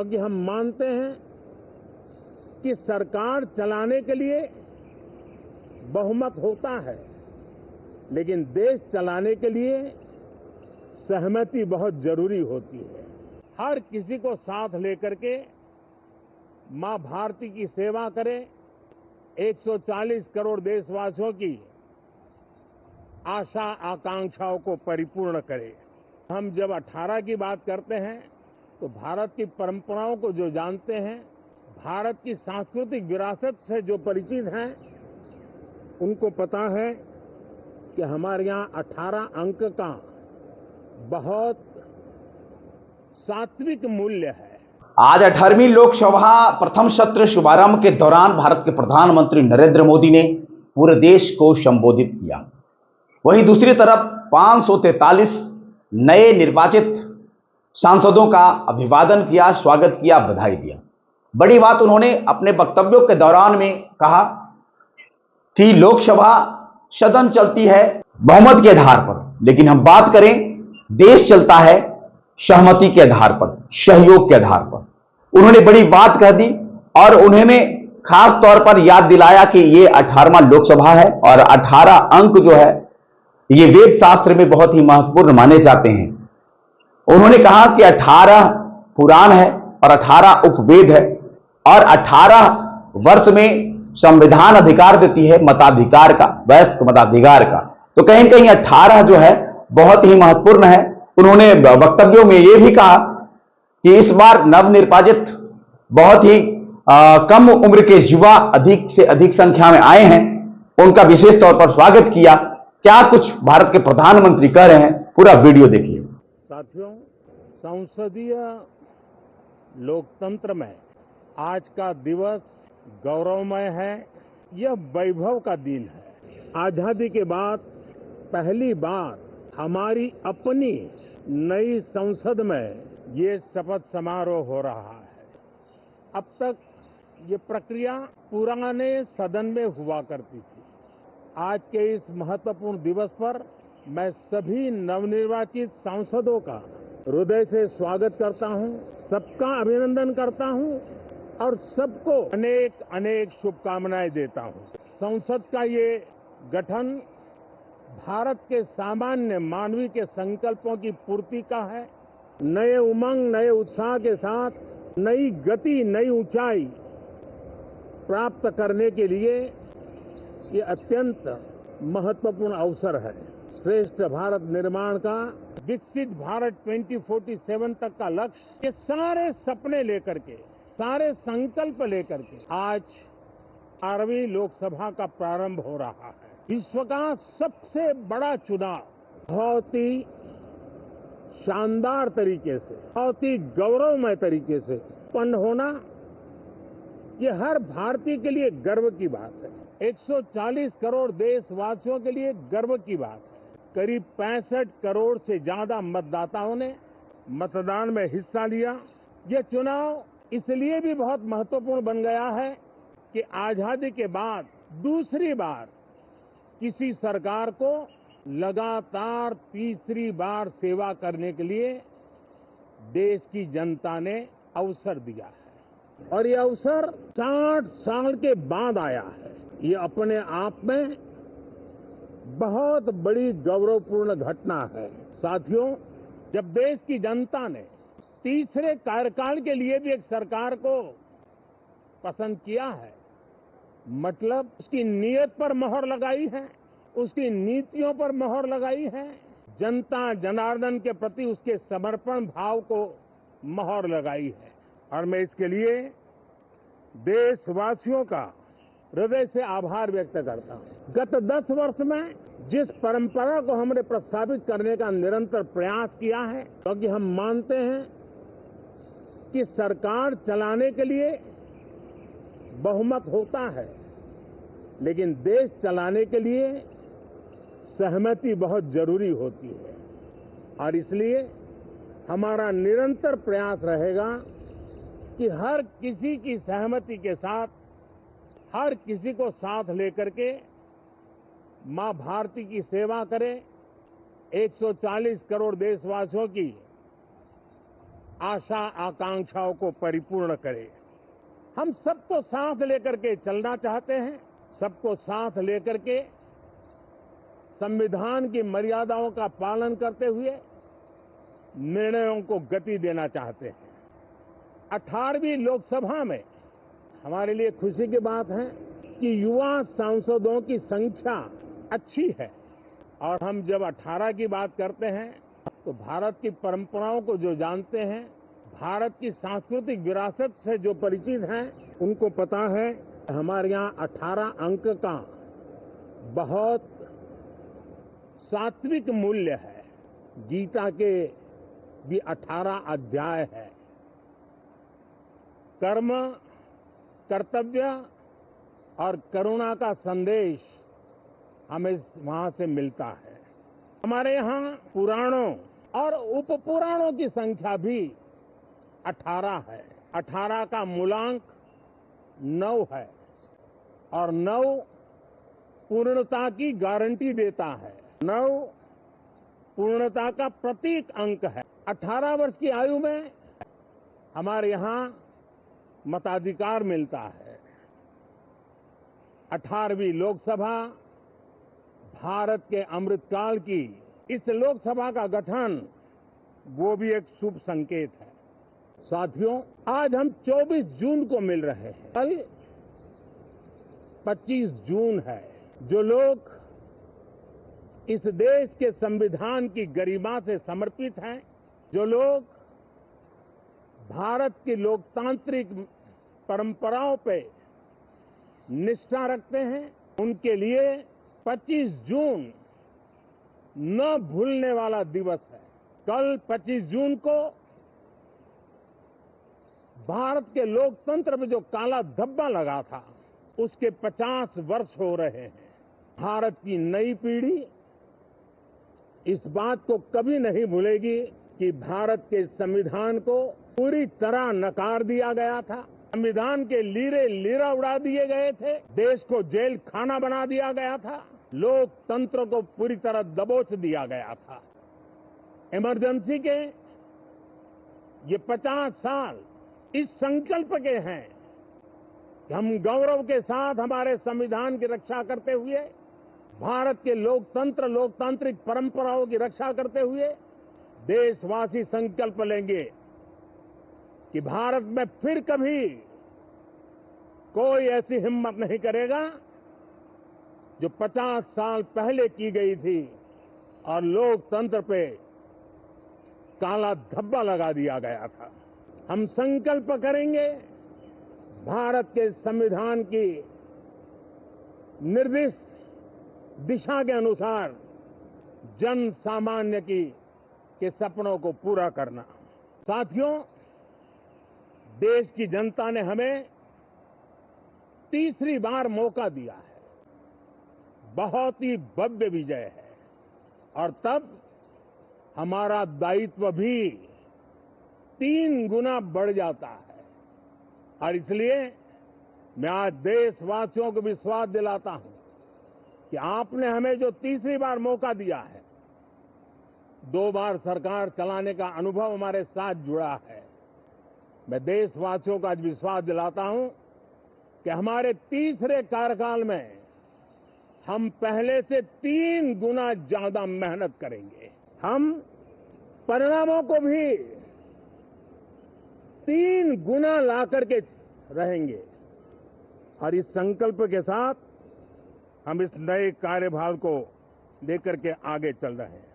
क्योंकि हम मानते हैं कि सरकार चलाने के लिए बहुमत होता है, लेकिन देश चलाने के लिए सहमति बहुत जरूरी होती है। हर किसी को साथ लेकर के मां भारती की सेवा करें, 140 करोड़ देशवासियों की आशा आकांक्षाओं को परिपूर्ण करें। हम जब 18 की बात करते हैं तो भारत की परंपराओं को जो जानते हैं, भारत की सांस्कृतिक विरासत से जो परिचित हैं, उनको पता है कि हमारे यहाँ 18 अंक का बहुत सात्विक मूल्य है। आज 18वीं लोकसभा प्रथम सत्र शुभारंभ के दौरान भारत के प्रधानमंत्री नरेंद्र मोदी ने पूरे देश को संबोधित किया। वहीं दूसरी तरफ 543 नए निर्वाचित सांसदों का अभिवादन किया, स्वागत किया, बधाई दिया। बड़ी बात उन्होंने अपने वक्तव्यों के दौरान में कहा कि लोकसभा सदन चलती है बहुमत के आधार पर, लेकिन हम बात करें देश चलता है सहमति के आधार पर, सहयोग के आधार पर। उन्होंने बड़ी बात कह दी और उन्होंने खास तौर पर याद दिलाया कि ये 18वां लोकसभा है और 18 अंक जो है ये वेद शास्त्र में बहुत ही महत्वपूर्ण माने जाते हैं। उन्होंने कहा कि 18 पुराण है और 18 उपवेद है और 18 वर्ष में संविधान अधिकार देती है मताधिकार का, वयस्क मताधिकार का। तो कहीं कहीं 18 जो है बहुत ही महत्वपूर्ण है। उन्होंने वक्तव्यों में यह भी कहा कि इस बार नवनिर्वाचित बहुत ही कम उम्र के युवा अधिक से अधिक संख्या में आए हैं, उनका विशेष तौर पर स्वागत किया। क्या कुछ भारत के प्रधानमंत्री कह रहे हैं, पूरा वीडियो देखिए। साथियों, संसदीय लोकतंत्र में आज का दिवस गौरवमय है। यह वैभव का दिन है। आजादी के बाद पहली बार हमारी अपनी नई संसद में ये शपथ समारोह हो रहा है। अब तक ये प्रक्रिया पुराने सदन में हुआ करती थी। आज के इस महत्वपूर्ण दिवस पर मैं सभी नवनिर्वाचित सांसदों का हृदय से स्वागत करता हूं, सबका अभिनंदन करता हूं और सबको अनेक अनेक शुभकामनाएं देता हूं। संसद का ये गठन भारत के सामान्य मानवीय के संकल्पों की पूर्ति का है। नए उमंग, नए उत्साह के साथ नई गति, नई ऊंचाई प्राप्त करने के लिए ये अत्यंत महत्वपूर्ण अवसर है। श्रेष्ठ भारत निर्माण का, विकसित भारत 2047 तक का लक्ष्य, ये सारे सपने लेकर के, सारे संकल्प लेकर के आज 18वीं लोकसभा का प्रारंभ हो रहा है। विश्व का सबसे बड़ा चुनाव बहुत ही शानदार तरीके से, बहुत ही गौरवमय तरीके से उत्पन्न होना, ये हर भारतीय के लिए गर्व की बात है। 140 करोड़ देशवासियों के लिए गर्व की बात है। करीब 65 करोड़ से ज्यादा मतदाताओं ने मतदान में हिस्सा लिया। यह चुनाव इसलिए भी बहुत महत्वपूर्ण बन गया है कि आजादी के बाद दूसरी बार किसी सरकार को लगातार तीसरी बार सेवा करने के लिए देश की जनता ने अवसर दिया है और यह अवसर 60 साल के बाद आया है। ये अपने आप में बहुत बड़ी गौरवपूर्ण घटना है। साथियों, जब देश की जनता ने तीसरे कार्यकाल के लिए भी एक सरकार को पसंद किया है, मतलब उसकी नीयत पर मोहर लगाई है, उसकी नीतियों पर मोहर लगाई है, जनता जनार्दन के प्रति उसके समर्पण भाव को मोहर लगाई है। और मैं इसके लिए देशवासियों का हृदय से आभार व्यक्त करता हूं। गत 10 वर्ष में जिस परंपरा को हमने प्रस्तावित करने का निरंतर प्रयास किया है, क्योंकि हम मानते हैं कि सरकार चलाने के लिए बहुमत होता है, लेकिन देश चलाने के लिए सहमति बहुत जरूरी होती है। और इसलिए हमारा निरंतर प्रयास रहेगा कि हर किसी की सहमति के साथ, हर किसी को साथ लेकर के मां भारती की सेवा करें, 140 करोड़ देशवासियों की आशा आकांक्षाओं को परिपूर्ण करे। हम सबको साथ लेकर के चलना चाहते हैं, सबको साथ लेकर के संविधान की मर्यादाओं का पालन करते हुए निर्णयों को गति देना चाहते हैं। 18वीं लोकसभा में हमारे लिए खुशी की बात है कि युवा सांसदों की संख्या अच्छी है और हम जब 18 की बात करते हैं तो भारत की परंपराओं को जो जानते हैं, भारत की सांस्कृतिक विरासत से जो परिचित हैं, उनको पता है हमारे यहाँ 18 अंक का बहुत सात्विक मूल्य है। गीता के भी 18 अध्याय है। कर्म, कर्तव्य और करुणा का संदेश हमें वहां से मिलता है। हमारे यहाँ पुराणों और उपपुराणों की संख्या भी 18 है। 18 का मूलांक 9 है और 9 पूर्णता की गारंटी देता है। 9 पूर्णता का प्रतीक अंक है। 18 वर्ष की आयु में हमारे यहाँ मताधिकार मिलता है। 18वीं लोकसभा भारत के अमृतकाल की इस लोकसभा का गठन वो भी एक शुभ संकेत है। साथियों, आज हम 24 जून को मिल रहे हैं। कल 25 जून है। जो लोग इस देश के संविधान की गरिमा से समर्पित हैं, जो लोग भारत की लोकतांत्रिक परंपराओं पे निष्ठा रखते हैं, उनके लिए 25 जून न भूलने वाला दिवस है। कल 25 जून को भारत के लोकतंत्र में जो काला धब्बा लगा था, उसके 50 वर्ष हो रहे हैं। भारत की नई पीढ़ी इस बात को कभी नहीं भूलेगी कि भारत के संविधान को पूरी तरह नकार दिया गया था। संविधान के लीरे लीरा उड़ा दिए गए थे। देश को जेल खाना बना दिया गया था। लोकतंत्र को पूरी तरह दबोच दिया गया था। इमरजेंसी के ये 50 साल इस संकल्प के हैं कि हम गौरव के साथ हमारे संविधान की रक्षा करते हुए, भारत के लोकतंत्र लोकतांत्रिक परंपराओं की रक्षा करते हुए देशवासी संकल्प लेंगे कि भारत में फिर कभी कोई ऐसी हिम्मत नहीं करेगा जो 50 साल पहले की गई थी और लोकतंत्र पे काला धब्बा लगा दिया गया था। हम संकल्प करेंगे भारत के संविधान की निर्दिष्ट दिशा के अनुसार जन सामान्य के सपनों को पूरा करना। साथियों, देश की जनता ने हमें तीसरी बार मौका दिया है। बहुत ही भव्य विजय है और तब हमारा दायित्व भी 3 गुना बढ़ जाता है। और इसलिए मैं आज देशवासियों को विश्वास दिलाता हूं कि आपने हमें जो तीसरी बार मौका दिया है, 2 बार सरकार चलाने का अनुभव हमारे साथ जुड़ा है। मैं देशवासियों को आज विश्वास दिलाता हूं कि हमारे तीसरे कार्यकाल में हम पहले से 3 गुना ज्यादा मेहनत करेंगे। हम परिणामों को भी 3 गुना ला करके रहेंगे और इस संकल्प के साथ हम इस नए कार्यभार को लेकर के आगे चल रहे हैं।